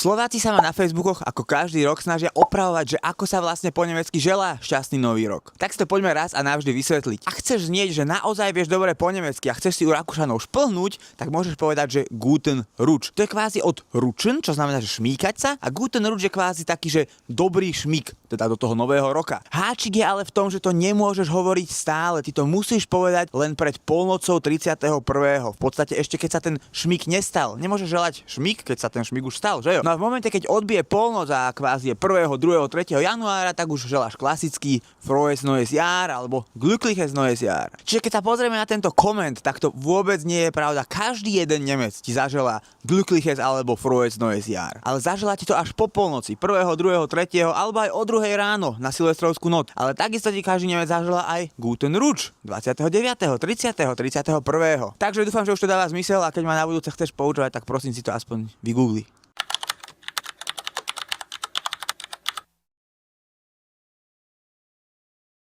Slováci sa ma na Facebookoch ako každý rok snažia opravovať, že ako sa vlastne po nemecky želá šťastný nový rok. Tak si to poďme raz a navždy vysvetliť. Ak chceš znieť, že naozaj vieš dobre po nemecky a chceš si u Rakúšanov šplhnúť, tak môžeš povedať, že Guten Rutsch. To je kvázi od ručen, čo znamená, že šmíkať sa, a Guten Rutsch je kvázi taký, že dobrý šmík, teda do toho nového roka. Háčik je ale v tom, že to nemôžeš hovoriť stále, ty to musíš povedať len pred polnocou 31. V podstate ešte keď sa ten šmík nestal. Nemôžeš želať šmík, keď sa ten šmík už stal, že jo? No a v momente, keď odbije polnoc a kvázi je 1., 2., 3. januára, tak už želáš klasický Frohes neues Jahr alebo Glückliches neues Jahr. Čiže keď sa pozrieme na tento koment, tak to vôbec nie je pravda. Každý jeden Nemec ti zaželá Glückliches alebo Frohes neues Jahr. Ale zaželá ti to až po polnoci, 1., 2., 3. alebo aj o 2. ráno na silvestrovskú noc. Ale takisto ti každý Nemec zaželá aj Guten Rutsch 29., 30., 31. Takže dúfam, že už to dáva zmysel, a keď ma na budúce chceš poučovať, tak prosím si to aspoň vygoogli.